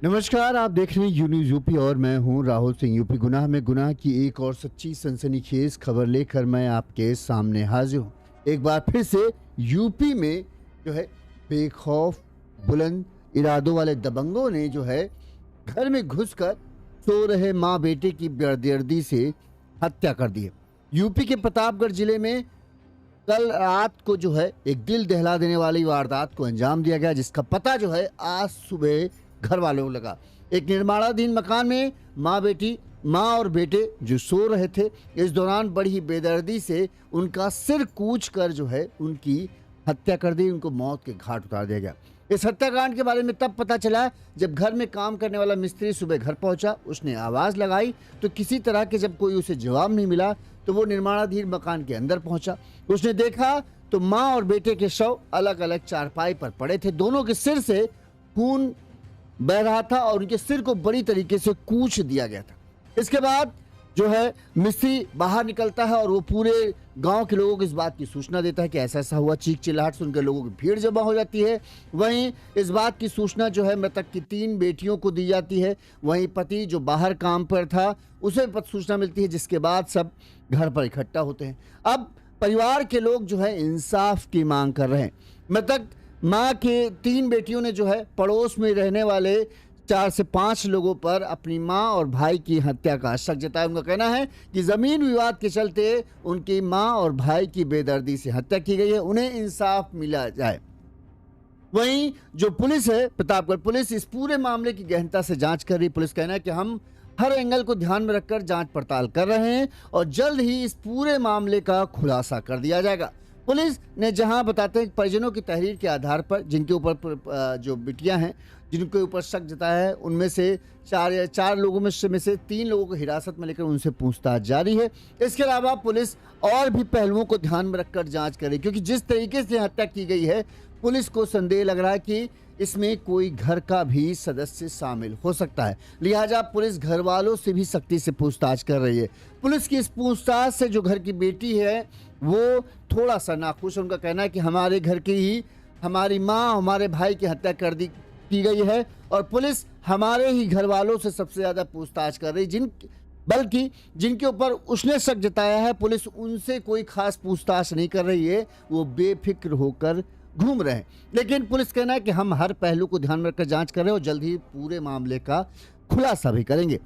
नमस्कार, आप देख रहे हैं यू न्यूज़ यूपी और मैं हूं राहुल सिंह। यूपी गुनाह में गुनाह की एक और सच्ची सनसनीखेज खबर लेकर मैं आपके सामने हाजिर हूं। एक बार फिर से यूपी में जो है बेखौफ बुलंद इरादों वाले दबंगों ने जो है घर में घुसकर सो रहे माँ बेटे की बेदर्दी से हत्या कर दी है। यूपी के प्रतापगढ़ जिले में कल रात को जो है एक दिल दहला देने वाली वारदात को अंजाम दिया गया, जिसका पता जो है आज सुबह घर वालों को लगा। एक निर्माणाधीन मकान में माँ और बेटे जो सो रहे थे, इस दौरान बड़ी ही बेदर्दी से उनका सिर कूच कर जो है उनकी हत्या कर दी, उनको मौत के घाट उतार दिया गया। इस हत्याकांड के बारे में तब पता चला जब घर में काम करने वाला मिस्त्री सुबह घर पहुंचा। उसने आवाज़ लगाई तो किसी तरह के जब कोई उसे जवाब नहीं मिला तो वो निर्माणाधीन मकान के अंदर पहुंचा। उसने देखा तो माँ और बेटे के शव अलग अलग चारपाई पर पड़े थे। दोनों के सिर से खून बह रहा था और उनके सिर को बड़ी तरीके से कूच दिया गया था। इसके बाद जो है मिस्त्री बाहर निकलता है और वो पूरे गांव के लोगों को इस बात की सूचना देता है कि ऐसा ऐसा हुआ। चीख चिल्लाहट सुनकर लोगों की भीड़ जमा हो जाती है। वहीं इस बात की सूचना जो है मृतक की 3 बेटियों को दी जाती है। वहीं पति जो बाहर काम पर था उसे सूचना मिलती है, जिसके बाद सब घर पर इकट्ठा होते हैं। अब परिवार के लोग जो है इंसाफ की मांग कर रहे हैं। मृतक माँ के 3 बेटियों ने जो है पड़ोस में रहने वाले 4 से 5 लोगों पर अपनी माँ और भाई की हत्या का शक जताया। उनका कहना है कि जमीन विवाद के चलते उनकी माँ और भाई की बेदर्दी से हत्या की गई है, उन्हें इंसाफ मिला जाए। वहीं जो पुलिस है, प्रतापगढ़ पुलिस इस पूरे मामले की गहनता से जांच कर रही। पुलिस कहना है कि हम हर एंगल को ध्यान में रखकर जांच पड़ताल कर रहे हैं और जल्द ही इस पूरे मामले का खुलासा कर दिया जाएगा। पुलिस ने जहां बताते हैं कि परिजनों की तहरीर के आधार पर जिनके ऊपर जो बिटियां हैं जिनके ऊपर शक जताया है, उनमें से चार लोगों में से 3 लोगों को हिरासत में लेकर उनसे पूछताछ जारी है। इसके अलावा पुलिस और भी पहलुओं को ध्यान में रखकर जांच करे, क्योंकि जिस तरीके से हत्या की गई है पुलिस को संदेह लग रहा है कि इसमें कोई घर का भी सदस्य शामिल हो सकता है। लिहाजा पुलिस घर वालों से भी सख्ती से पूछताछ कर रही है। पुलिस की इस पूछताछ से जो घर की बेटी है वो थोड़ा सा नाखुश है। उनका कहना है कि हमारे घर की ही हमारी माँ हमारे भाई की हत्या की गई है और पुलिस हमारे ही घर वालों से सबसे ज़्यादा पूछताछ कर रही, बल्कि जिनके ऊपर उसने शक जताया है पुलिस उनसे कोई खास पूछताछ नहीं कर रही है, वो बेफिक्र होकर घूम रहे हैं। लेकिन पुलिस कहना है कि हम हर पहलू को ध्यान में रखकर जांच कर रहे हैं और जल्द ही पूरे मामले का खुलासा भी करेंगे।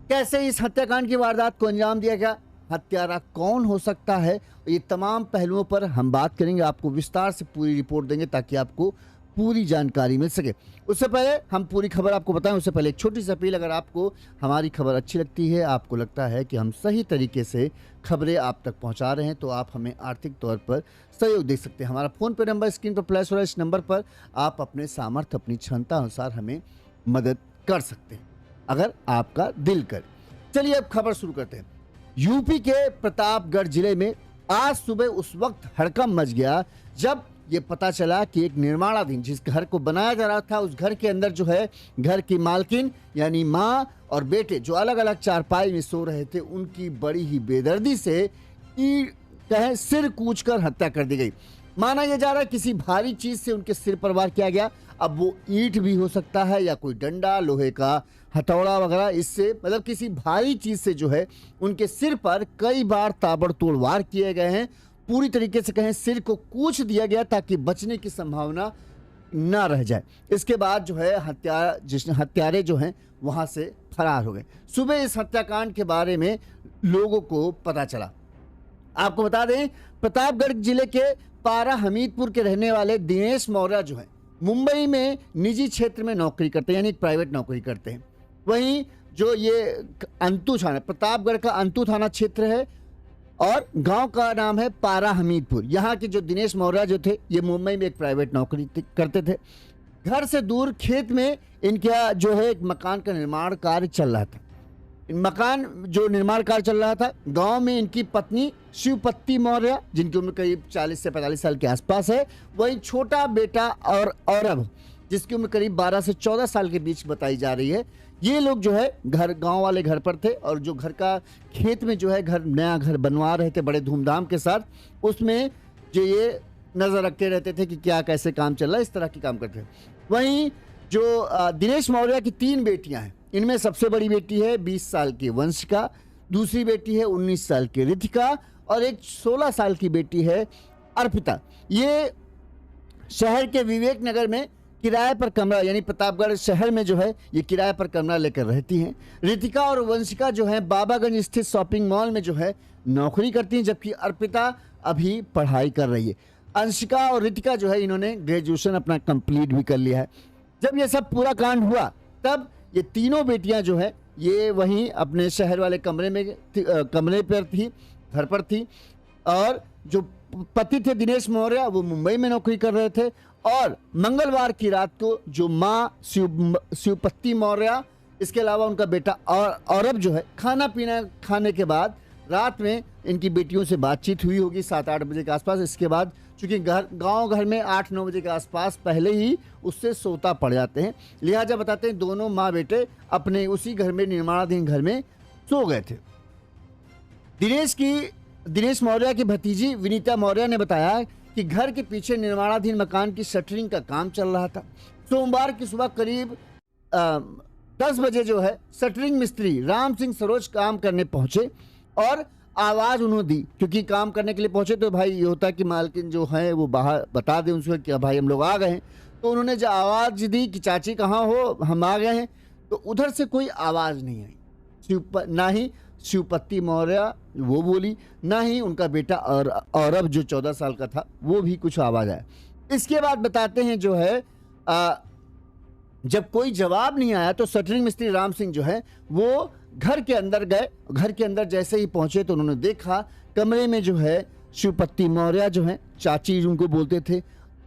कैसे इस हत्याकांड की वारदात को अंजाम दिया गया, हत्यारा कौन हो सकता है, ये तमाम पहलुओं पर हम बात करेंगे। आपको विस्तार से पूरी रिपोर्ट देंगे ताकि आपको पूरी जानकारी मिल सके। उससे पहले हम पूरी खबर आपको बताएं, उससे पहले एक छोटी सी अपील। अगर आपको हमारी खबर अच्छी लगती है, आपको लगता है कि हम सही तरीके से खबरें आप तक पहुंचा रहे हैं, तो आप हमें आर्थिक तौर पर सहयोग दे सकते हैं। हमारा फ़ोन पे नंबर स्क्रीन पर फ्लैश हो रहा है। इस नंबर पर आप अपने सामर्थ्य अपनी क्षमता अनुसार हमें मदद कर सकते हैं अगर आपका दिल करे। चलिए अब खबर शुरू करते हैं। यूपी के प्रतापगढ़ जिले में आज सुबह उस वक्त हड़कंप मच गया जब ये पता चला कि एक निर्माणाधीन जिस घर को बनाया जा रहा था उस घर के अंदर जो है घर की मालकिन यानी माँ और बेटे जो अलग अलग चारपाई में सो रहे थे, उनकी बड़ी ही बेदर्दी से सिर कूचकर हत्या कर दी गई। माना यह जा रहा है किसी भारी चीज से उनके सिर पर वार किया गया। अब वो ईंट भी हो सकता है या कोई डंडा, लोहे का हथौड़ा वगैरह, इससे मतलब किसी भारी चीज से जो है उनके सिर पर कई बार ताबड़तोड़ वार किए गए हैं। पूरी तरीके से कहें सिर को कूच दिया गया ताकि बचने की संभावना ना रह जाए। इसके बाद जो है हत्यारे जो हैं वहां से फरार हो गए। सुबह इस हत्याकांड के बारे में लोगों को पता चला। आपको बता दें प्रतापगढ़ जिले के पारा हमीदपुर के रहने वाले दिनेश मौर्य जो है मुंबई में निजी क्षेत्र में नौकरी करते हैं, यानी प्राइवेट नौकरी करते हैं। वहीं जो ये अंतु थाना, प्रतापगढ़ का अंतु थाना क्षेत्र है और गांव का नाम है पारा हमीदपुर। यहाँ के जो दिनेश मौर्य जो थे ये मुंबई में एक प्राइवेट नौकरी करते थे। घर से दूर खेत में इनका जो है एक मकान का निर्माण कार्य चल रहा था। मकान जो निर्माण कार्य चल रहा था, गांव में इनकी पत्नी शिवपत्ती मौर्य जिनकी उम्र करीब 40 से 45 साल के आसपास है, वहीं छोटा बेटा और औरब जिसकी उम्र करीब 12 से 14 साल के बीच बताई जा रही है। ये लोग जो है गांव वाले घर पर थे और जो घर का खेत में जो है नया घर बनवा रहे थे बड़े धूमधाम के साथ, उसमें जो ये नजर रखते रहते थे कि क्या कैसे काम चल रहा है, इस तरह के काम करते थे। वहीं जो दिनेश मौर्य की 3 बेटियां हैं, इनमें सबसे बड़ी बेटी है 20 साल की वंशिका, दूसरी बेटी है 19 साल की रितिका और एक 16 साल की बेटी है अर्पिता। ये शहर के विवेक नगर में किराए पर कमरा, यानी प्रतापगढ़ शहर में जो है ये किराए पर कमरा लेकर रहती हैं। रितिका और वंशिका जो है बाबागंज स्थित शॉपिंग मॉल में जो है नौकरी करती हैं, जबकि अर्पिता अभी पढ़ाई कर रही है। अंशिका और रितिका जो है इन्होंने ग्रेजुएशन अपना कंप्लीट भी कर लिया है। जब ये सब पूरा कांड हुआ तब ये तीनों बेटियां जो है ये वहीं अपने शहर वाले कमरे पर थी, घर पर थी, और जो पति थे दिनेश मौर्य वो मुंबई में नौकरी कर रहे थे। और मंगलवार की रात को जो माँ शिवपत्ती मौर्य, इसके अलावा उनका बेटा और औरब जो है खाना पीना खाने के बाद रात में इनकी बेटियों से बातचीत हुई होगी 7-8 बजे के आसपास। इसके बाद चूंकि गांव घर में 8-9 बजे के आसपास पहले ही उससे सोता पड़ जाते हैं, लिहाजा बताते हैं दोनों माँ बेटे अपने उसी घर में, निर्माणाधीन घर में सो गए थे। दिनेश मौर्य की भतीजी विनीता मौर्य ने बताया कि घर के पीछे निर्माणाधीन मकान की शटरिंग का काम चल रहा था। सोमवार की सुबह करीब 10 बजे जो है शटरिंग मिस्त्री राम सिंह सरोज काम करने पहुंचे और आवाज़ उन्होंने दी, क्योंकि काम करने के लिए पहुंचे तो भाई ये होता है कि मालकिन जो है वो बाहर बता दें उनको कि भाई हम लोग आ गए हैं। तो उन्होंने जो आवाज़ दी कि चाची कहाँ हो, हम आ गए हैं, तो उधर से कोई आवाज़ नहीं आई। ना ही शिवपत्ती मौर्य वो बोली, ना ही उनका बेटा औरब जो 14 साल का था वो भी कुछ आवाज़ आया। इसके बाद बताते हैं जो है जब कोई जवाब नहीं आया तो शटरिंग मिस्त्री राम सिंह जो है वो घर के अंदर गए। घर के अंदर जैसे ही पहुंचे तो उन्होंने देखा कमरे में जो है शिवपत्ती मौर्य जो है, चाची उनको बोलते थे,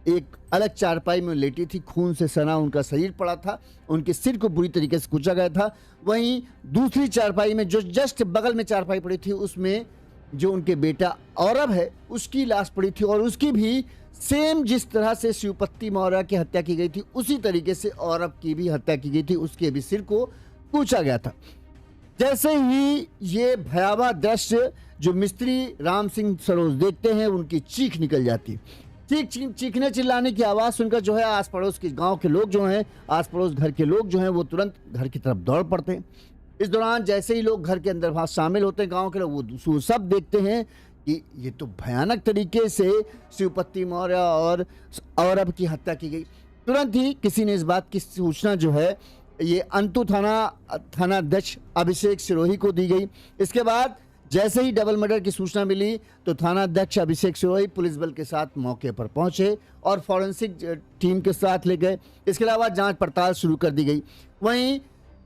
एक अलग चारपाई में लेटी थी, खून से सना उनका शरीर पड़ा था, उनके सिर को बुरी तरीके से कुचा गया था। वहीं दूसरी चारपाई में जो जस्ट बगल में चारपाई पड़ी थी उसमें जो उनके बेटा औरब है उसकी लाश पड़ी थी, और उसकी भी सेम जिस तरह से शिवपत्ती मौर्य की हत्या की गई थी उसी तरीके से औरब की भी हत्या की गई थी, उसके भी सिर को कूचा गया था। जैसे ही ये भयावह दृश्य जो मिस्त्री राम सिंह सरोज देखते हैं उनकी चीख निकल जाती। चीखने चिल्लाने की आवाज़ सुनकर जो है आस पड़ोस के गांव के लोग जो हैं, आस पड़ोस घर के लोग जो हैं वो तुरंत घर की तरफ दौड़ पड़ते हैं। इस दौरान जैसे ही लोग घर के अंदर वहाँ शामिल होते हैं गांव के लोग, वो सब देखते हैं कि ये तो भयानक तरीके से शिवपत्ती मौर्य और औरब की हत्या की गई। तुरंत ही किसी ने इस बात की सूचना जो है ये अंतु थानाध्यक्ष अभिषेक सिरोही को दी गई। इसके बाद जैसे ही डबल मर्डर की सूचना मिली तो थानाध्यक्ष अभिषेक सिरोही पुलिस बल के साथ मौके पर पहुंचे और फॉरेंसिक टीम के साथ ले गए। इसके अलावा जांच पड़ताल शुरू कर दी गई। वहीं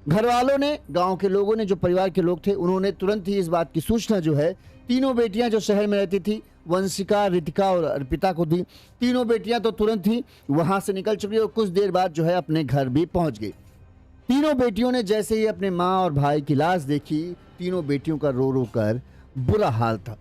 घर वालों ने, गांव के लोगों ने, जो परिवार के लोग थे, उन्होंने तुरंत ही इस बात की सूचना जो है तीनों बेटियां जो शहर में रहती थी, वंशिका, रितिका और अर्पिता को दी। तीनों बेटियां तो तुरंत ही वहां से निकल चुकी और कुछ देर बाद जो है अपने घर भी पहुंच गई। तीनों बेटियों ने जैसे ही अपने माँ और भाई की लाश देखी, तीनों बेटियों का रो रो कर बुरा हाल था।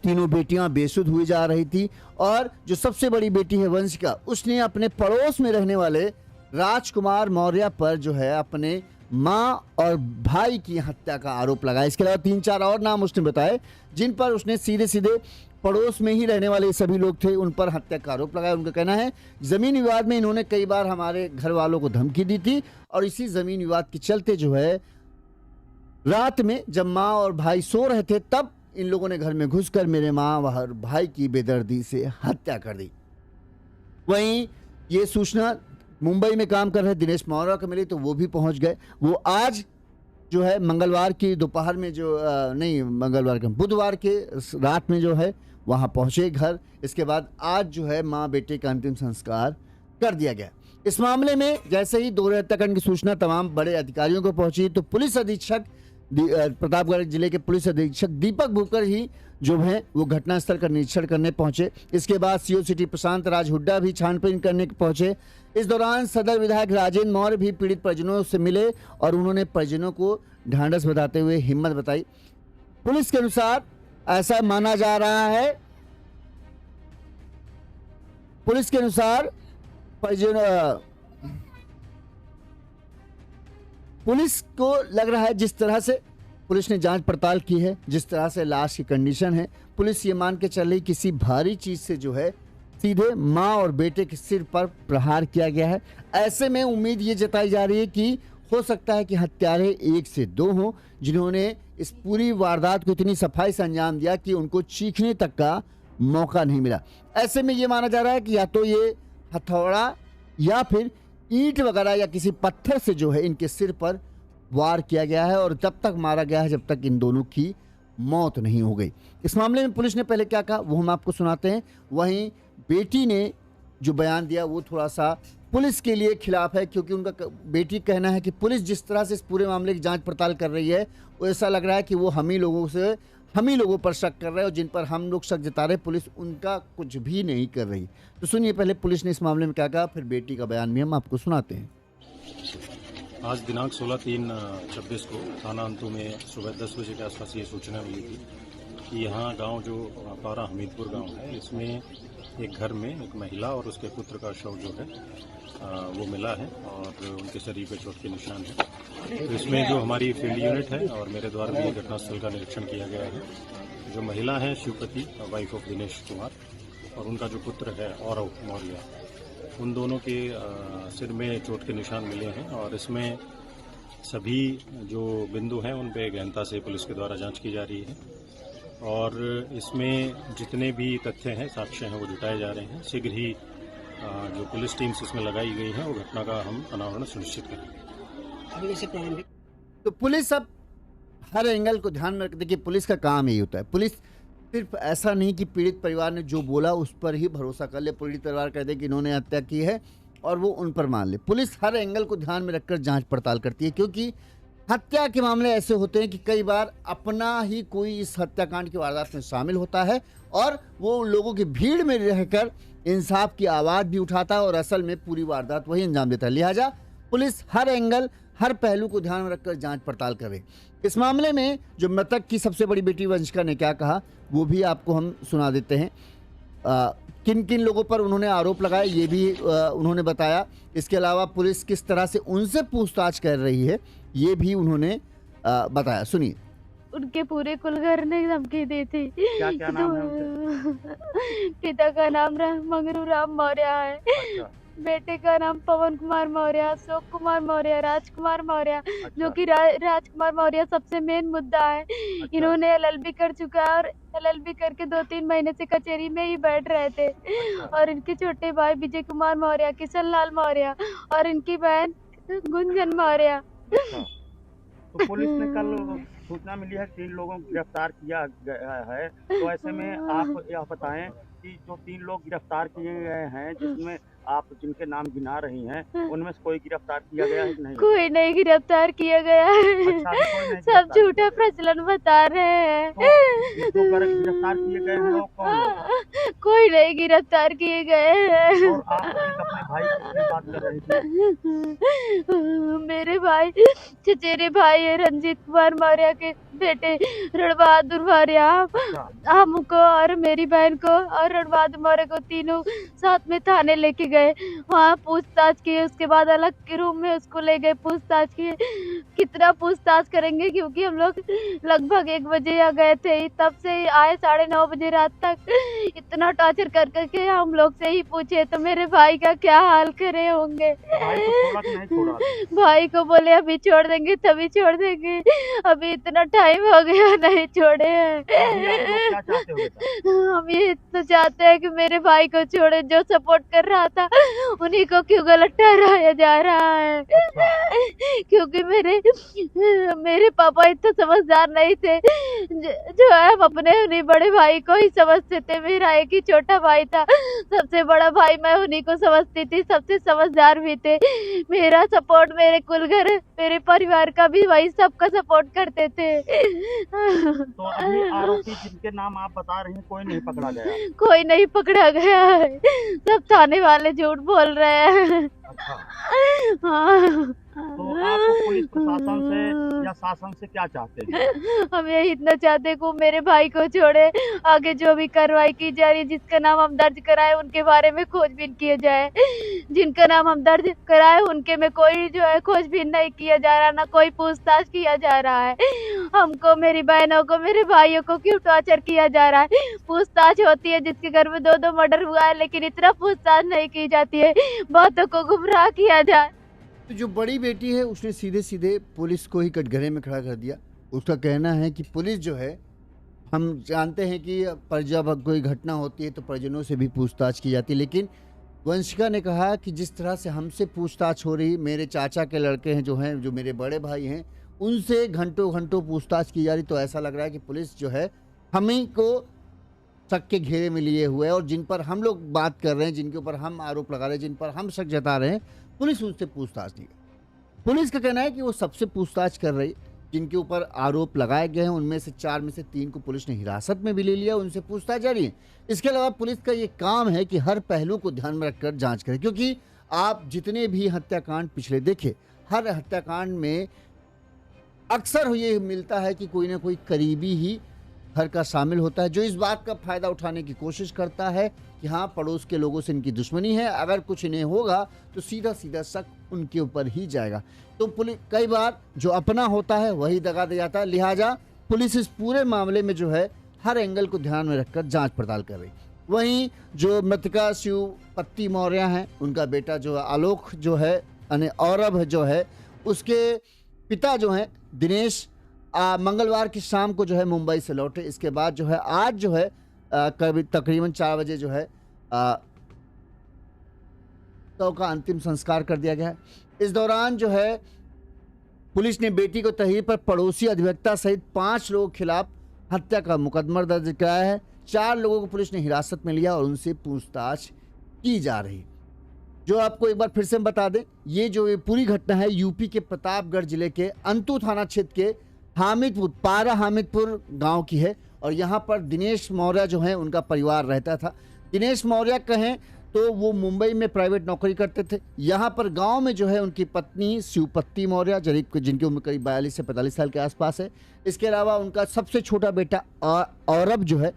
तीनों बेटियां बेसुध हुई जा रही थी और जो सबसे बड़ी बेटी है वंशिका, उसने अपने पड़ोस में रहने वाले राजकुमार मौर्य पर जो है अपने माँ और भाई की हत्या का आरोप लगाया। इसके अलावा 3-4 और नाम उसने बताए जिन पर उसने सीधे सीधे पड़ोस में ही रहने वाले सभी लोग थे उन पर हत्या का आरोप लगाया। उनका कहना है जमीन विवाद में इन्होंने कई बार हमारे घर वालों को धमकी दी थी और इसी जमीन विवाद के चलते जो है रात में जब माँ और भाई सो रहे थे तब इन लोगों ने घर में घुसकर मेरे माँ और भाई की बेदर्दी से हत्या कर दी। वहीं ये सूचना मुंबई में काम कर रहे दिनेश मौर्य को मिली तो वो भी पहुंच गए। वो आज जो है मंगलवार की दोपहर में बुधवार के रात में जो है वहां पहुंचे घर। इसके बाद आज जो है माँ बेटे का अंतिम संस्कार कर दिया गया। इस मामले में जैसे ही दोहरे हत्याकांड की सूचना तमाम बड़े अधिकारियों को पहुंची तो पुलिस अधीक्षक प्रतापगढ़ जिले के पुलिस अधीक्षक दीपक भूकर ही जो है वो घटनास्थल का निरीक्षण करने पहुंचे। इसके बाद सीओ सिटी प्रशांत राज हुड्डा भी छानबीन करने पहुंचे। इस दौरान सदर विधायक राजेंद्र मौर्य भी पीड़ित परिजनों से मिले और उन्होंने परिजनों को ढांढस बताते हुए हिम्मत बताई। पुलिस के अनुसार ऐसा माना जा रहा है, पुलिस के अनुसार पुलिस को लग रहा है जिस तरह से पुलिस ने जांच पड़ताल की है, जिस तरह से लाश की कंडीशन है, पुलिस ये मान के चल रही किसी भारी चीज से जो है सीधे मां और बेटे के सिर पर प्रहार किया गया है। ऐसे में उम्मीद ये जताई जा रही है कि हो सकता है कि हत्यारे एक से दो हों, जिन्होंने इस पूरी वारदात को इतनी सफाई से अंजाम दिया कि उनको चीखने तक का मौका नहीं मिला। ऐसे में ये माना जा रहा है कि या तो ये हथौड़ा या फिर ईंट वगैरह या किसी पत्थर से जो है इनके सिर पर वार किया गया है और जब तक मारा गया है जब तक इन दोनों की मौत नहीं हो गई। इस मामले में पुलिस ने पहले क्या कहा वो हम आपको सुनाते हैं। वहीं बेटी ने जो बयान दिया वो थोड़ा सा पुलिस के लिए खिलाफ है, क्योंकि उनका बेटी कहना है कि पुलिस जिस तरह से इस पूरे मामले की जांच पड़ताल कर रही है वो ऐसा लग रहा है कि वो हम ही लोगों पर शक कर रहे हैं और जिन पर हम लोग शक जता रहे पुलिस उनका कुछ भी नहीं कर रही। तो सुनिए पहले पुलिस ने इस मामले में क्या कहा, फिर बेटी का बयान भी हम आपको सुनाते हैं। आज दिनांक 16/3/26 को थाना अंतु में सुबह 10 बजे के आसपास ये सूचना मिली थी कि यहाँ गांव जो पारा हमीदपुर गांव है, इसमें एक घर में एक महिला और उसके पुत्र का शव जो है वो मिला है और उनके शरीर पे चोट के निशान है। तो इसमें जो हमारी फील्ड यूनिट है और मेरे द्वारा भी घटनास्थल का निरीक्षण किया गया है। जो महिला है शिवपति, वाइफ ऑफ दिनेश कुमार, और उनका जो पुत्र है औरव मौर्य, उन दोनों के सिर में चोट के निशान मिले हैं और इसमें सभी जो बिंदु हैं उन पे गहनता से पुलिस के द्वारा जांच की जा रही है और इसमें जितने भी तथ्य हैं, साक्ष्य हैं, वो जुटाए जा रहे हैं। शीघ्र ही जो पुलिस टीम्स इसमें लगाई गई है वो घटना का हम अनावरण सुनिश्चित करेंगे। तो पुलिस अब हर एंगल को ध्यान में रख, देखिए पुलिस का काम यही होता है। पुलिस सिर्फ ऐसा नहीं कि पीड़ित परिवार ने जो बोला उस पर ही भरोसा कर ले, पीड़ित परिवार कह दे कि इन्होंने हत्या की है और वो उन पर मान ले। पुलिस हर एंगल को ध्यान में रखकर जांच पड़ताल करती है, क्योंकि हत्या के मामले ऐसे होते हैं कि कई बार अपना ही कोई इस हत्याकांड की वारदात में शामिल होता है और वो लोगों की भीड़ में रहकर इंसाफ की आवाज़ भी उठाता है और असल में पूरी वारदात वही अंजाम देता है। लिहाजा पुलिस हर एंगल, हर पहलू को ध्यान में रखकर जांच पड़ताल करे। इस मामले में जो मृतक की सबसे बड़ी बेटी वंशिका ने क्या कहा वो भी आपको हम सुना देते हैं। किन किन लोगों पर उन्होंने आरोप लगाए ये भी उन्होंने बताया। इसके अलावा पुलिस किस तरह से उनसे पूछताछ कर रही है ये भी उन्होंने बताया। सुनिए। उनके पूरे कुलघर ने धमकी दी थी। क्या नाम है उनके? पिता का नाम मंगरू राम मौर्य है। अच्छा। बेटे का नाम पवन कुमार मौर्य, अशोक कुमार मौर्य, राजकुमार मौर्य, जो कि राजकुमार मौर्य सबसे मेन मुद्दा है। अच्छा। इन्होंने एलएलबी कर चुका है और एलएलबी करके 2-3 महीने से कचहरी में ही बैठ रहे थे। अच्छा। और इनके छोटे भाई विजय कुमार मौर्य, किशन लाल मौर्य और इनकी बहन गुंजन मौर्य। अच्छा। तो पुलिस ने कल सूचना मिली है 3 लोगों को गिरफ्तार किया गया है, तो ऐसे में आप यह बताएं कि जो 3 लोग गिरफ्तार किए गए हैं, जिसमें आप जिनके नाम गिना रही हैं, उनमें से कोई गिरफ्तार किया गया है कि नहीं? कोई नहीं गिरफ्तार किया गया है। अच्छा, कोई नहीं सब गिरफ्तार झूठा प्रचलन बता रहे हैं। तो जो गिरफ्तार किए गए हैं वो कौन है? कोई नहीं गिरफ्तार किए गए हैं। और आप अपने भाई की बात कर रही थी। मेरे भाई, चचेरे भाई है रंजीत कुमार मौर्य के बेटे रणबहादुर मौर्य, हमको और मेरी बहन को और रणबहादुर मौर्य को तीनों साथ में थाने लेके गए। वहाँ पूछताछ किए, उसके बाद अलग के रूम में उसको ले गए, पूछताछ किए। कितना पूछताछ करेंगे, क्योंकि हम लोग लगभग 1 बजे आ गए थे, तब से आए 9:30 बजे रात तक। इतना टॉर्चर कर करके हम लोग से ही पूछे तो मेरे भाई का क्या हाल करे होंगे। भाई को छोड़ा कि नहीं छोड़ा? भाई को बोले अभी छोड़ देंगे तभी छोड़ देंगे, अभी इतना टाइम हो गया नहीं छोड़े हैं। क्या चाहते हो बेटा? हम ये तो चाहते हैं कि मेरे भाई को छोड़े, जो सपोर्ट कर रहा था उन्हीं को क्यों गलत ठहराया जा रहा है। क्योंकि मेरे पापा इतना समझदार नहीं थे, जो है हम अपने उन्हीं बड़े भाई को ही समझते थे। मेरा एक ही छोटा भाई था, सबसे बड़ा भाई मैं उन्हीं को समझती थी, सबसे समझदार भी थे। मेरा सपोर्ट, मेरे कुलघर, मेरे परिवार का भी वही सबका सपोर्ट करते थे। तो अभी आरोपी जिनके नाम आप बता रहे हैं कोई नहीं पकड़ा गया? कोई नहीं पकड़ा गया है, सब थाने वाले झूठ बोल रहे हैं। अच्छा। हाँ। तो आप पुलिस प्रशासन से या शासन से क्या चाहते हैं? हम यही इतना चाहते हैं कि वो मेरे भाई को छोड़े, आगे जो भी कार्रवाई की जा रही है, जिसका नाम हम दर्ज कराए उनके बारे में खोजबीन किया जाए। जिनका नाम हम दर्ज कराए उनके में कोई जो है खोजबीन नहीं किया जा रहा, ना कोई पूछताछ किया जा रहा है। हमको, मेरी बहनों को, मेरे भाइयों को क्यों टॉर्चर किया जा रहा है? पूछताछ होती है जिसके घर में 2-2 मर्डर हुआ है, लेकिन इतना पूछताछ नहीं की जाती है, बातों को गुमराह किया जाए। तो जो बड़ी बेटी है उसने सीधे सीधे पुलिस को ही कटघरे में खड़ा कर दिया। उसका कहना है कि पुलिस जो है, हम जानते हैं कि जब कोई घटना होती है तो परिजनों से भी पूछताछ की जाती है, लेकिन वंशिका ने कहा कि जिस तरह से हमसे पूछताछ हो रही, मेरे चाचा के लड़के हैं जो मेरे बड़े भाई हैं, उनसे घंटों घंटों पूछताछ की जा रही, तो ऐसा लग रहा है कि पुलिस जो है हम ही को शक के घेरे में लिए हुए है, और जिन पर हम लोग बात कर रहे हैं, जिनके ऊपर हम आरोप लगा रहे हैं, जिन पर हम शक जता रहे हैं, पुलिस उनसे पूछताछ नहीं कर। पुलिस का कहना है कि वो सबसे पूछताछ कर रही, जिनके ऊपर आरोप लगाए गए हैं उनमें से 4 में से 3 को पुलिस ने हिरासत में भी ले लिया, उनसे पूछताछ जारी है। इसके अलावा पुलिस का ये काम है कि हर पहलू को ध्यान में रखकर जांच करें, क्योंकि आप जितने भी हत्याकांड पिछले देखे, हर हत्याकांड में अक्सर ये मिलता है कि कोई ना कोई करीबी ही घर का शामिल होता है, जो इस बात का फायदा उठाने की कोशिश करता है कि हाँ, पड़ोस के लोगों से इनकी दुश्मनी है, अगर कुछ इन्हें होगा तो सीधा सीधा शक उनके ऊपर ही जाएगा। तो पुलिस कई बार जो अपना होता है वही दगा दे जाता है, लिहाजा पुलिस इस पूरे मामले में जो है हर एंगल को ध्यान में रखकर जांच पड़ताल कर रही। वहीं जो मृतका शिवपत्ती मौर्य हैं, उनका बेटा जो आलोक जो है यानी औरभ जो है, उसके पिता जो हैं दिनेश मंगलवार की शाम को जो है मुंबई से लौटे। इसके बाद जो है आज जो है तकरीबन 4 बजे जो है तो का अंतिम संस्कार कर दिया गया है। इस दौरान जो है पुलिस ने बेटी को तहरीर पर पड़ोसी अधिवक्ता सहित 5 लोगों के खिलाफ हत्या का मुकदमा दर्ज कराया है। 4 लोगों को पुलिस ने हिरासत में लिया और उनसे पूछताछ की जा रही। जो आपको एक बार फिर से बता दें, ये जो पूरी घटना है यूपी के प्रतापगढ़ जिले के अंतु थाना क्षेत्र के पारा हामिदपुर गांव की है, और यहाँ पर दिनेश मौर्य जो है उनका परिवार रहता था। दिनेश मौर्य कहें तो वो मुंबई में प्राइवेट नौकरी करते थे। यहाँ पर गांव में जो है उनकी पत्नी शिवपत्ती मौर्य, जिनकी उम्र करीब 42 से 45 साल के आसपास है। इसके अलावा उनका सबसे छोटा बेटा औरब जो है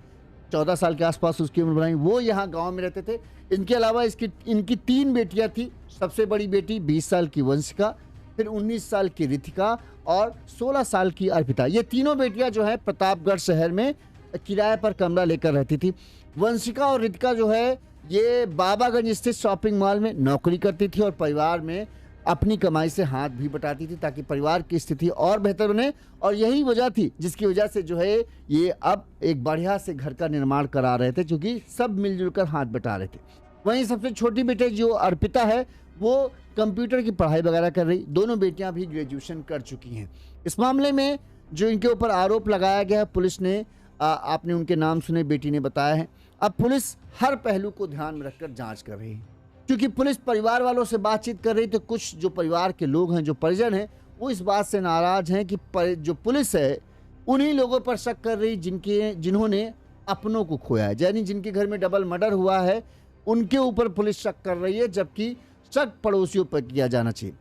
14 साल के आसपास उसकी उम्र बनाई, वो यहाँ गांव में रहते थे। इनके अलावा इनकी 3 बेटियां थी। सबसे बड़ी बेटी 20 साल की वंशिका, फिर 19 साल की रितिका और 16 साल की अर्पिता। ये तीनों बेटियां जो है प्रतापगढ़ शहर में किराए पर कमरा लेकर रहती थी। वंशिका और रितिका जो है ये बाबागंज स्थित शॉपिंग मॉल में नौकरी करती थी और परिवार में अपनी कमाई से हाथ भी बटाती थी ताकि परिवार की स्थिति और बेहतर बने, और यही वजह थी जिसकी वजह से जो है ये अब एक बढ़िया से घर का निर्माण करा रहे थे, क्योंकि सब मिलजुल कर हाथ बटा रहे थे। वहीं सबसे छोटी बेटी जो अर्पिता है वो कंप्यूटर की पढ़ाई वगैरह कर रही। दोनों बेटियां भी ग्रेजुएशन कर चुकी हैं। इस मामले में जो इनके ऊपर आरोप लगाया गया है, पुलिस ने आपने उनके नाम सुने, बेटी ने बताया है। अब पुलिस हर पहलू को ध्यान में रखकर जांच कर रही है, क्योंकि पुलिस परिवार वालों से बातचीत कर रही, तो कुछ जो परिवार के लोग हैं, जो परिजन हैं, वो इस बात से नाराज हैं कि जो पुलिस है उन्हीं लोगों पर शक कर रही जिन्होंने अपनों को खोया है, यानी जिनके घर में डबल मर्डर हुआ है उनके ऊपर पुलिस शक कर रही है, जबकि शक पड़ोसियों पर किया जाना चाहिए।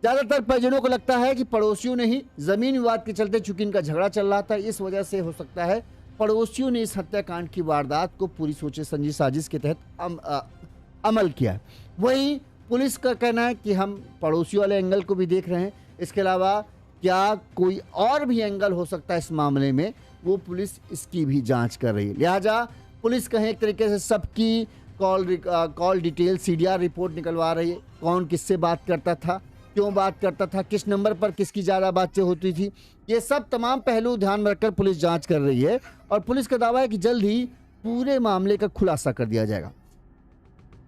ज़्यादातर परिजनों को लगता है कि पड़ोसियों ने ही जमीन विवाद के चलते, चूंकि इनका झगड़ा चल रहा था, इस वजह से हो सकता है पड़ोसियों ने इस हत्याकांड की वारदात को पूरी सोचे समझी साजिश के तहत अमल किया। वहीं पुलिस का कहना है कि हम पड़ोसी वाले एंगल को भी देख रहे हैं। इसके अलावा क्या कोई और भी एंगल हो सकता है इस मामले में, वो पुलिस इसकी भी जांच कर रही है। लिहाजा पुलिस कहें एक तरीके से सबकी कॉल डिटेल CDR रिपोर्ट निकलवा रही है। कौन किससे बात करता था, क्यों बात करता था, किस नंबर पर किसकी ज़्यादा बातचीत होती थी, ये सब तमाम पहलू ध्यान में रखकर पुलिस जांच कर रही है। और पुलिस का दावा है कि जल्द ही पूरे मामले का खुलासा कर दिया जाएगा।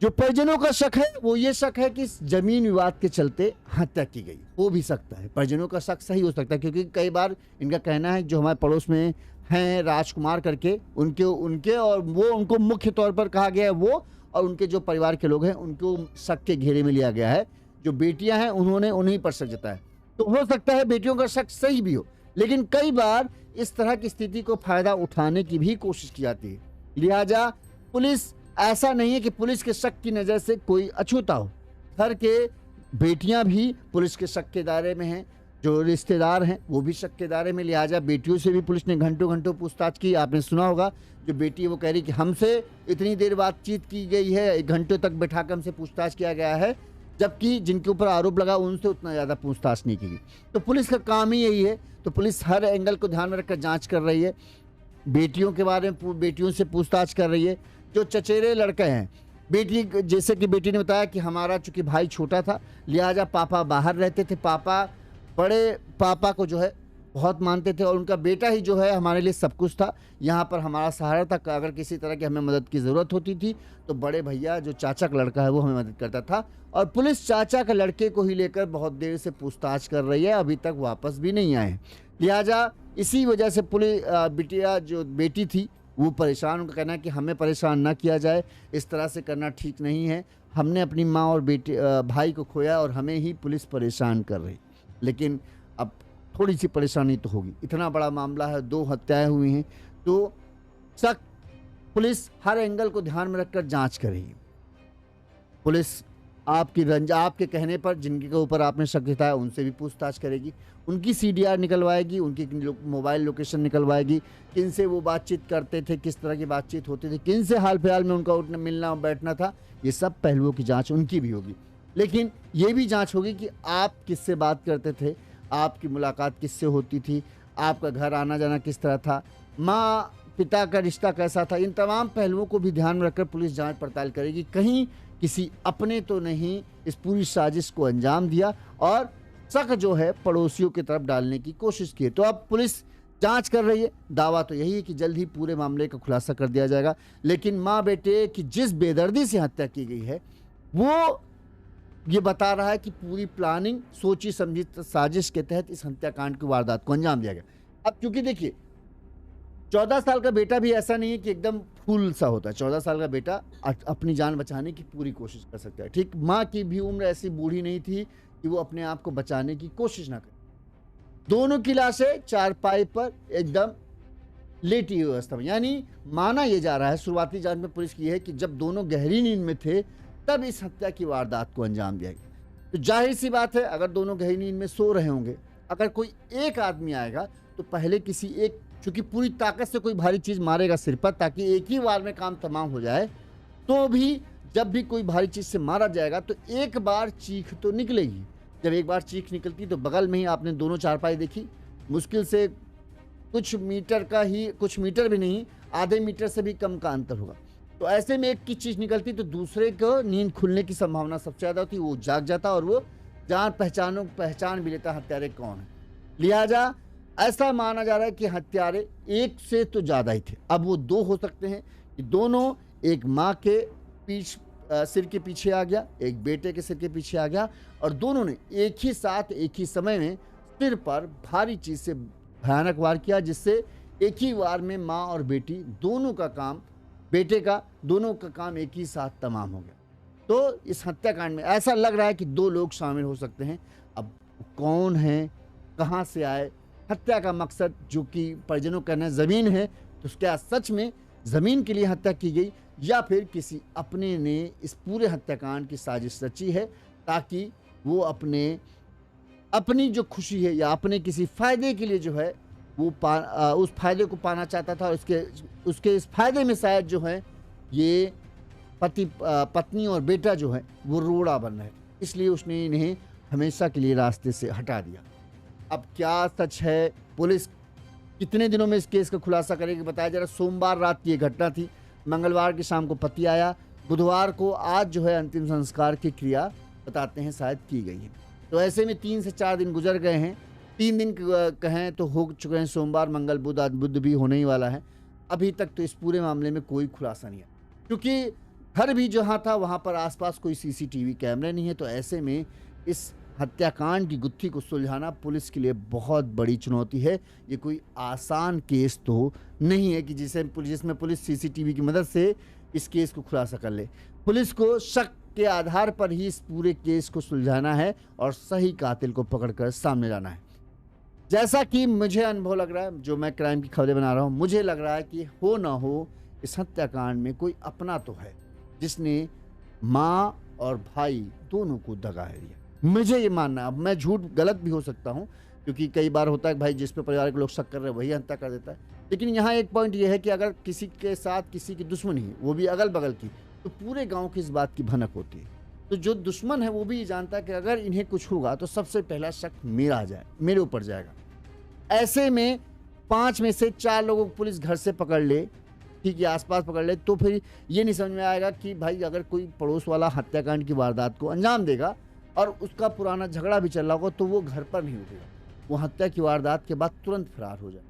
जो परिजनों का शक है वो ये शक है कि जमीन विवाद के चलते हत्या की गई, हो भी सकता है। परिजनों का शक सही हो सकता है, क्योंकि कई बार इनका कहना है जो हमारे पड़ोस में हैं राजकुमार करके, उनके और वो उनको मुख्य तौर पर कहा गया है, वो और उनके जो परिवार के लोग हैं उनको शक के घेरे में लिया गया है। जो बेटियां हैं उन्होंने उन्हीं पर शक जताया, तो हो सकता है बेटियों का शक सही भी हो, लेकिन कई बार इस तरह की स्थिति को फायदा उठाने की भी कोशिश की जाती है। लिहाजा पुलिस, ऐसा नहीं है कि पुलिस के शक की नज़र से कोई अछूता हो। घर के बेटियां भी पुलिस के शक के दायरे में हैं, जो रिश्तेदार हैं वो भी शक के दायरे में, लिहाजा बेटियों से भी पुलिस ने घंटों घंटों पूछताछ की। आपने सुना होगा जो बेटी है वो कह रही कि हमसे इतनी देर बातचीत की गई है, 1 घंटे तक बैठा कर हमसे पूछताछ किया गया है, जबकि जिनके ऊपर आरोप लगा उनसे उतना ज़्यादा पूछताछ नहीं की गई। तो पुलिस का काम ही यही है। तो पुलिस हर एंगल को ध्यान में रखकर जांच कर रही है, बेटियों के बारे में बेटियों से पूछताछ कर रही है। जो चचेरे लड़के हैं, बेटी जैसे कि बेटी ने बताया कि हमारा चूंकि भाई छोटा था लिहाजा पापा बाहर रहते थे, पापा बड़े पापा को जो है बहुत मानते थे और उनका बेटा ही जो है हमारे लिए सब कुछ था, यहाँ पर हमारा सहारा था। अगर किसी तरह की हमें मदद की ज़रूरत होती थी तो बड़े भैया जो चाचा का लड़का है वो हमें मदद करता था। और पुलिस चाचा के लड़के को ही लेकर बहुत देर से पूछताछ कर रही है, अभी तक वापस भी नहीं आए। लिहाजा इसी वजह से पुलिस बिटिया जो बेटी थी वो परेशान, उनका कहना है कि हमें परेशान ना किया जाए, इस तरह से करना ठीक नहीं है। हमने अपनी माँ और बेटे भाई को खोया और हमें ही पुलिस परेशान कर रही। लेकिन अब थोड़ी सी परेशानी तो होगी, इतना बड़ा मामला है, 2 हत्याएं हुई हैं, तो सख्त पुलिस हर एंगल को ध्यान में रखकर जांच करेगी। पुलिस आपके कहने पर जिनके ऊपर आपने शक जताया उनसे भी पूछताछ करेगी, उनकी CDR निकलवाएगी, उनकी मोबाइल लोकेशन निकलवाएगी, किन से वो बातचीत करते थे, किस तरह की बातचीत होती थी, किन से हाल फिलहाल में उनका उठना मिलना बैठना था, ये सब पहलुओं की जांच उनकी भी होगी। लेकिन ये भी जांच होगी कि आप किससे बात करते थे, आपकी मुलाकात किससे होती थी, आपका घर आना जाना किस तरह था, माँ पिता का रिश्ता कैसा था। इन तमाम पहलुओं को भी ध्यान में रखकर पुलिस जांच पड़ताल करेगी, कहीं किसी अपने तो नहीं इस पूरी साजिश को अंजाम दिया और शक जो है पड़ोसियों की तरफ डालने की कोशिश की। तो अब पुलिस जांच कर रही है, दावा तो यही है कि जल्द ही पूरे मामले का खुलासा कर दिया जाएगा। लेकिन माँ बेटे की जिस बेदर्दी से हत्या की गई है वो ये बता रहा है कि पूरी प्लानिंग सोची समझी साजिश के तहत इस हत्याकांड की वारदात को अंजाम दिया गया। अब क्योंकि देखिए 14 साल का बेटा भी ऐसा नहीं है कि एकदम फूल सा होता है, 14 साल का बेटा अपनी जान बचाने की पूरी कोशिश कर सकता है। ठीक, माँ की भी उम्र ऐसी बूढ़ी नहीं थी कि वो अपने आप को बचाने की कोशिश ना करे। दोनों की लाशें चारपाई पर एकदम लेटी हुई अवस्था में, यानी माना यह जा रहा है, शुरुआती जांच में पुलिस की है कि जब दोनों गहरी नींद में थे तब इस हत्या की वारदात को अंजाम दिया गया। तो जाहिर सी बात है अगर दोनों गहरी नींद में सो रहे होंगे, अगर कोई एक आदमी आएगा तो पहले किसी एक, चूंकि पूरी ताकत से कोई भारी चीज मारेगा सिर पर ताकि एक ही वार में काम तमाम हो जाए, तो भी जब भी कोई भारी चीज से मारा जाएगा तो एक बार चीख तो निकलेगी। जब एक बार चीख निकलती तो बगल में ही आपने दोनों चारपाई देखी, मुश्किल से कुछ मीटर भी नहीं, आधे मीटर से भी कम का अंतर होगा। तो ऐसे में एक की चीज निकलती तो दूसरे को नींद खुलने की संभावना सबसे ज्यादा होती, वो जाग जाता और वो पहचान भी लेता हत्यारे कौन है। लिहाजा ऐसा माना जा रहा है कि हत्यारे एक से तो ज्यादा ही थे। अब वो 2 हो सकते हैं कि दोनों एक माँ के सिर के पीछे आ गया, एक बेटे के सिर के पीछे आ गया और दोनों ने एक ही साथ एक ही समय में सिर पर भारी चीज से भयानक वार किया, जिससे एक ही वार में माँ और बेटी दोनों का काम एक ही साथ तमाम हो गया। तो इस हत्याकांड में ऐसा लग रहा है कि 2 लोग शामिल हो सकते हैं। अब कौन है, कहां से आए, हत्या का मकसद जो कि परिजनों का कहना जमीन है, तो क्या सच में जमीन के लिए हत्या की गई या फिर किसी अपने ने इस पूरे हत्याकांड की साजिश रची है ताकि वो अपनी जो खुशी है या अपने किसी फायदे के लिए जो है वो उस फायदे को पाना चाहता था और उसके इस फायदे में शायद जो है ये पत्नी और बेटा जो है वो रोड़ा बन रहे, इसलिए उसने इन्हें हमेशा के लिए रास्ते से हटा दिया। अब क्या सच है, पुलिस कितने दिनों में इस केस का खुलासा करेगी बताया जा रहा। सोमवार रात की ये घटना थी, मंगलवार की शाम को पति आया, बुधवार को आज जो है अंतिम संस्कार की क्रिया बताते हैं शायद की गई है। तो ऐसे में 3 से 4 दिन गुजर गए हैं, 3 दिन कहें तो हो चुके हैं, सोमवार मंगल बुध, आज बुध भी होने ही वाला है। अभी तक तो इस पूरे मामले में कोई खुलासा नहीं है, क्योंकि घर भी जहाँ था वहाँ पर आसपास कोई CCTV कैमरे नहीं है। तो ऐसे में इस हत्याकांड की गुत्थी को सुलझाना पुलिस के लिए बहुत बड़ी चुनौती है। ये कोई आसान केस तो नहीं है कि जिसमें पुलिस CCTV की मदद से इस केस को खुलासा कर ले। पुलिस को शक के आधार पर ही इस पूरे केस को सुलझाना है और सही कातिल को पकड़कर सामने लाना है। जैसा कि मुझे अनुभव लग रहा है, जो मैं क्राइम की खबरें बना रहा हूँ, मुझे लग रहा है कि हो ना हो इस हत्याकांड में कोई अपना तो है जिसने माँ और भाई दोनों को दगा है दिया। मुझे ये मानना है। अब मैं झूठ गलत भी हो सकता हूँ, क्योंकि कई बार होता है कि भाई जिस पे परिवार के लोग शक कर रहे हैं वही हत्या कर देता है। लेकिन यहाँ एक पॉइंट ये है कि अगर किसी के साथ किसी की दुश्मनी है, वो भी अगल बगल की, तो पूरे गांव की इस बात की भनक होती है। तो जो दुश्मन है वो भी ये जानता है कि अगर इन्हें कुछ होगा तो सबसे पहला शक मेरे ऊपर जाएगा। ऐसे में 5 में से 4 लोगों को पुलिस घर से पकड़ ले, ठीक है, आसपास पकड़ ले, तो फिर ये नहीं समझ में आएगा कि भाई अगर कोई पड़ोस वाला हत्याकांड की वारदात को अंजाम देगा और उसका पुराना झगड़ा भी चल रहा होगा तो वो घर पर नहीं रुकेगा, वो हत्या की वारदात के बाद तुरंत फरार हो जाए।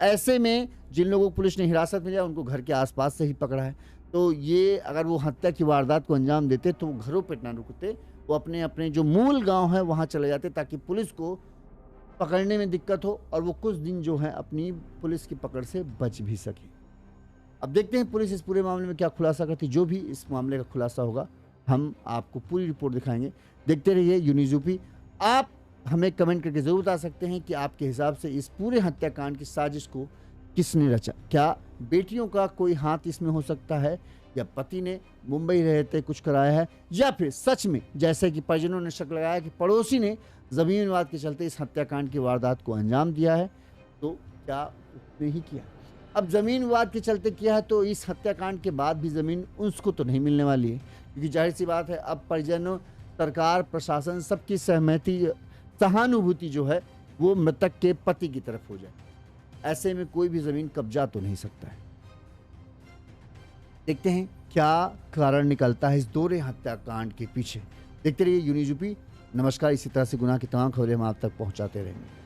ऐसे में जिन लोगों को पुलिस ने हिरासत में लिया उनको घर के आसपास से ही पकड़ा है। तो ये अगर वो हत्या की वारदात को अंजाम देते तो वो घरों पर ना रुकते, वो अपने अपने जो मूल गाँव है वहाँ चले जाते, ताकि पुलिस को पकड़ने में दिक्कत हो और वो कुछ दिन जो है अपनी पुलिस की पकड़ से बच भी सके। अब देखते हैं पुलिस इस पूरे मामले में क्या खुलासा करती है। जो भी इस मामले का खुलासा होगा हम आपको पूरी रिपोर्ट दिखाएंगे। देखते रहिए यून्यूज़ यूपी। आप हमें कमेंट करके ज़रूर बता सकते हैं कि आपके हिसाब से इस पूरे हत्याकांड की साजिश को किसने रचा। क्या बेटियों का कोई हाथ इसमें हो सकता है, या पति ने मुंबई रहते कुछ कराया है, या फिर सच में जैसे कि परिजनों ने शक लगाया कि पड़ोसी ने ज़मीन विवाद के चलते इस हत्याकांड की वारदात को अंजाम दिया है। तो क्या उसने ही किया? अब ज़मीन विवाद के चलते किया है तो इस हत्याकांड के बाद भी ज़मीन उसको तो नहीं मिलने वाली है, क्योंकि जाहिर सी बात है अब परिजनों, सरकार, प्रशासन सबकी सहानुभूति जो है वो मृतक के पति की तरफ हो जाए। ऐसे में कोई भी ज़मीन कब्जा तो नहीं सकता है। देखते हैं क्या कारण निकलता है इस दोहरे हत्याकांड के पीछे। देखते रहिए यून्यूज़ यूपी। नमस्कार। इसी तरह से गुनाह की तमाम खबरें हम आप तक पहुंचाते रहेंगे।